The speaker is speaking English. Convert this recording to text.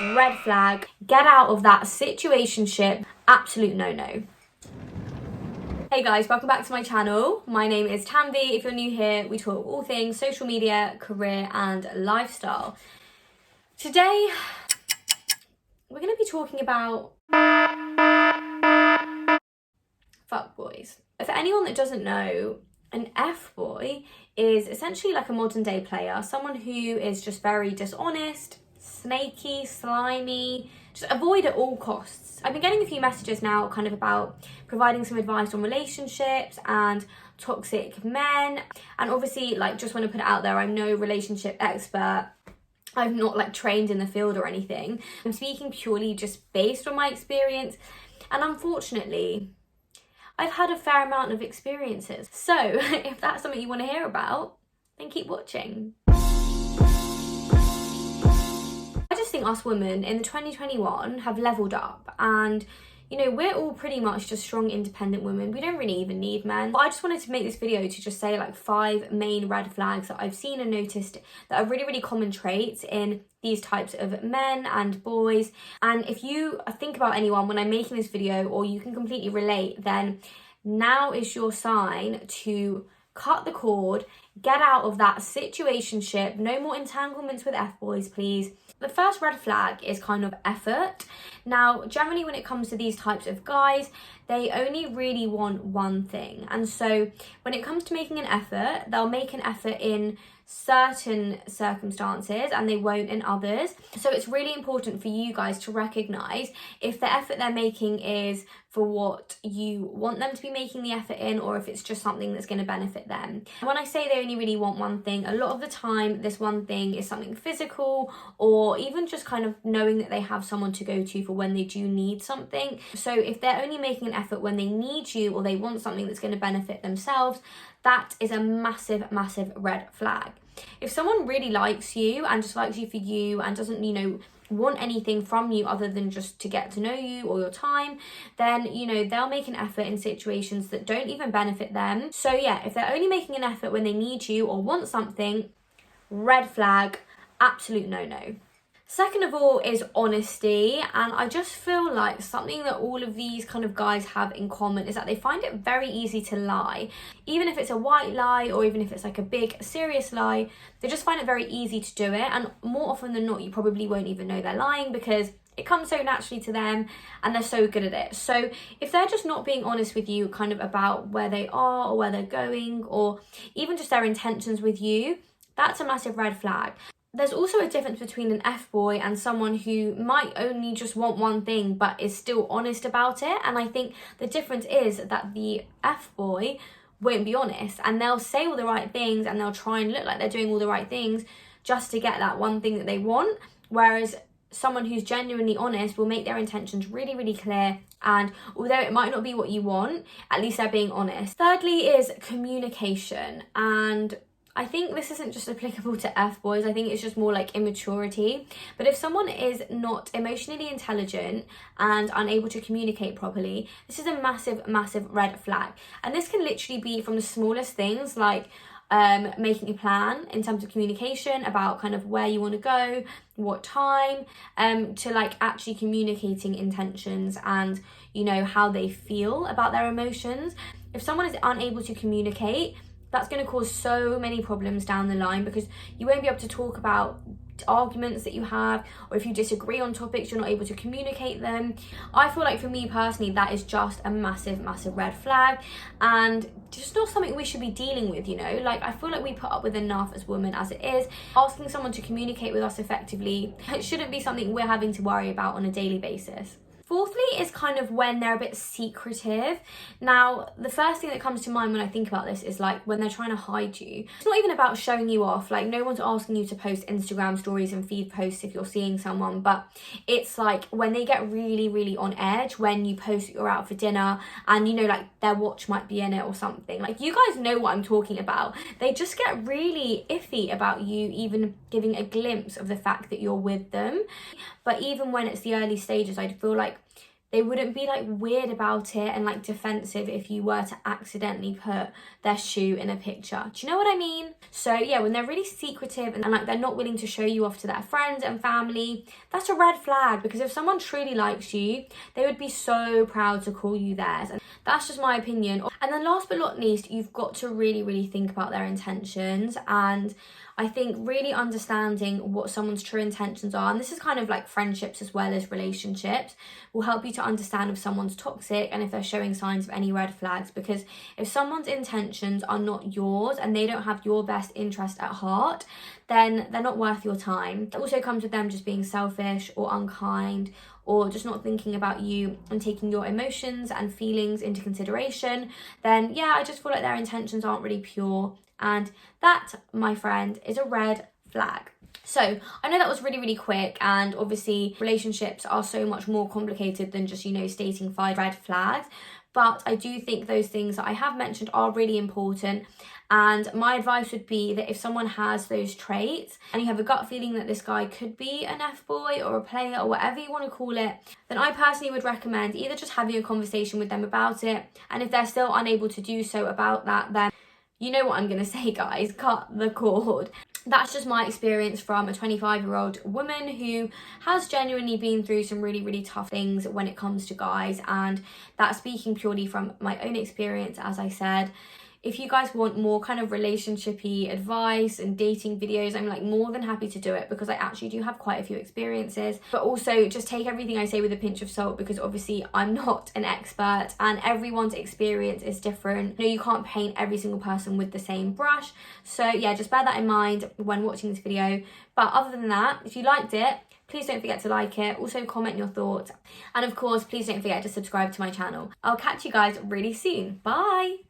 red flag, get out of that situationship, absolute no-no. Hey guys, welcome back to my channel. My name is Tanvi. If you're new here, we talk all things social media, career and lifestyle. Today, we're going to be talking about fuckboys. For anyone that doesn't know, an F-boy is essentially like a modern day player, someone who is just very dishonest, snaky, slimy, just avoid at all costs. I've been getting a few messages now kind of about providing some advice on relationships and toxic men, and obviously like just want to put it out there, I'm no relationship expert. I'm not like trained in the field or anything. I'm speaking purely just based on my experience, and unfortunately I've had a fair amount of experiences. So if that's something you want to hear about, then keep watching. I just think us women in 2021 have leveled up, and you know, we're all pretty much just strong, independent women. We don't really even need men. But I just wanted to make this video to just say like 5 main red flags that I've seen and noticed that are really, really common traits in these types of men and boys. And if you think about anyone when I'm making this video, or you can completely relate, then now is your sign to cut the cord, get out of that situationship. No more entanglements with F-boys, please. The first red flag is kind of effort. Now, generally when it comes to these types of guys, they only really want one thing. And so when it comes to making an effort, they'll make an effort in certain circumstances and they won't in others. So it's really important for you guys to recognize if the effort they're making is for what you want them to be making the effort in, or if it's just something that's going to benefit them. When I say they only really want one thing, a lot of the time this one thing is something physical, or even just kind of knowing that they have someone to go to for when they do need something. So if they're only making an effort when they need you, or they want something that's going to benefit themselves, that is a massive, massive red flag. If someone really likes you and just likes you for you and doesn't, you know, want anything from you other than just to get to know you or your time, then, you know, they'll make an effort in situations that don't even benefit them. So yeah, if they're only making an effort when they need you or want something, red flag, absolute no-no. Second of all is honesty, and I just feel like something that all of these kind of guys have in common is that they find it very easy to lie. Even if it's a white lie, or even if it's like a big serious lie, they just find it very easy to do it, and more often than not you probably won't even know they're lying because it comes so naturally to them and they're so good at it. So if they're just not being honest with you kind of about where they are or where they're going, or even just their intentions with you, that's a massive red flag. There's also a difference between an F-boy and someone who might only just want one thing but is still honest about it. And I think the difference is that the F-boy won't be honest, and they'll say all the right things and they'll try and look like they're doing all the right things just to get that one thing that they want. Whereas someone who's genuinely honest will make their intentions really, really clear, and although it might not be what you want, at least they're being honest. Thirdly is communication, and I think this isn't just applicable to F-boys, I think it's just more like immaturity. But if someone is not emotionally intelligent and unable to communicate properly, this is a massive, massive red flag. And this can literally be from the smallest things like making a plan in terms of communication about kind of where you want to go, what time, to like actually communicating intentions and, you know, how they feel about their emotions. If someone is unable to communicate, that's going to cause so many problems down the line, because you won't be able to talk about arguments that you have, or if you disagree on topics, you're not able to communicate them. I feel like for me personally, that is just a massive, massive red flag, and just not something we should be dealing with, you know. Like, I feel like we put up with enough as women as it is. Asking someone to communicate with us effectively, it shouldn't be something we're having to worry about on a daily basis. Fourthly is kind of when they're a bit secretive. Now, the first thing that comes to mind when I think about this is like when they're trying to hide you. It's not even about showing you off. Like, no one's asking you to post Instagram stories and feed posts if you're seeing someone, but it's like when they get really, really on edge, when you post that you're out for dinner and, you know, like their watch might be in it or something. Like, you guys know what I'm talking about. They just get really iffy about you even giving a glimpse of the fact that you're with them. But even when it's the early stages, I feel like they wouldn't be like weird about it and like defensive if you were to accidentally put their shoe in a picture. Do you know what I mean? So yeah, when they're really secretive and like they're not willing to show you off to their friends and family, that's a red flag, because if someone truly likes you, they would be so proud to call you theirs. And that's just my opinion. And then last but not least, you've got to really think about their intentions. And I think really understanding what someone's true intentions are, and this is kind of like friendships as well as relationships, will help you to understand if someone's toxic and if they're showing signs of any red flags. Because if someone's intentions are not yours and they don't have your best interest at heart, then they're not worth your time. It also comes with them just being selfish or unkind, or just not thinking about you and taking your emotions and feelings into consideration. Then yeah, I just feel like their intentions aren't really pure. And that, my friend, is a red flag. So I know that was really quick, and obviously relationships are so much more complicated than just, you know, stating 5 red flags. But I do think those things that I have mentioned are really important. And my advice would be that if someone has those traits and you have a gut feeling that this guy could be an F-boy or a player or whatever you want to call it, then I personally would recommend either just having a conversation with them about it. And if they're still unable to do so about that, then you know what I'm going to say, guys, cut the cord. That's just my experience from a 25-year-old woman who has genuinely been through some really tough things when it comes to guys. And that's speaking purely from my own experience, as I said. If you guys want more kind of relationship-y advice and dating videos, I'm like more than happy to do it, because I actually do have quite a few experiences. But also just take everything I say with a pinch of salt, because obviously I'm not an expert and everyone's experience is different. You know, you can't paint every single person with the same brush. So yeah, just bear that in mind when watching this video. But other than that, if you liked it, please don't forget to like it. Also comment your thoughts. And of course, please don't forget to subscribe to my channel. I'll catch you guys really soon. Bye.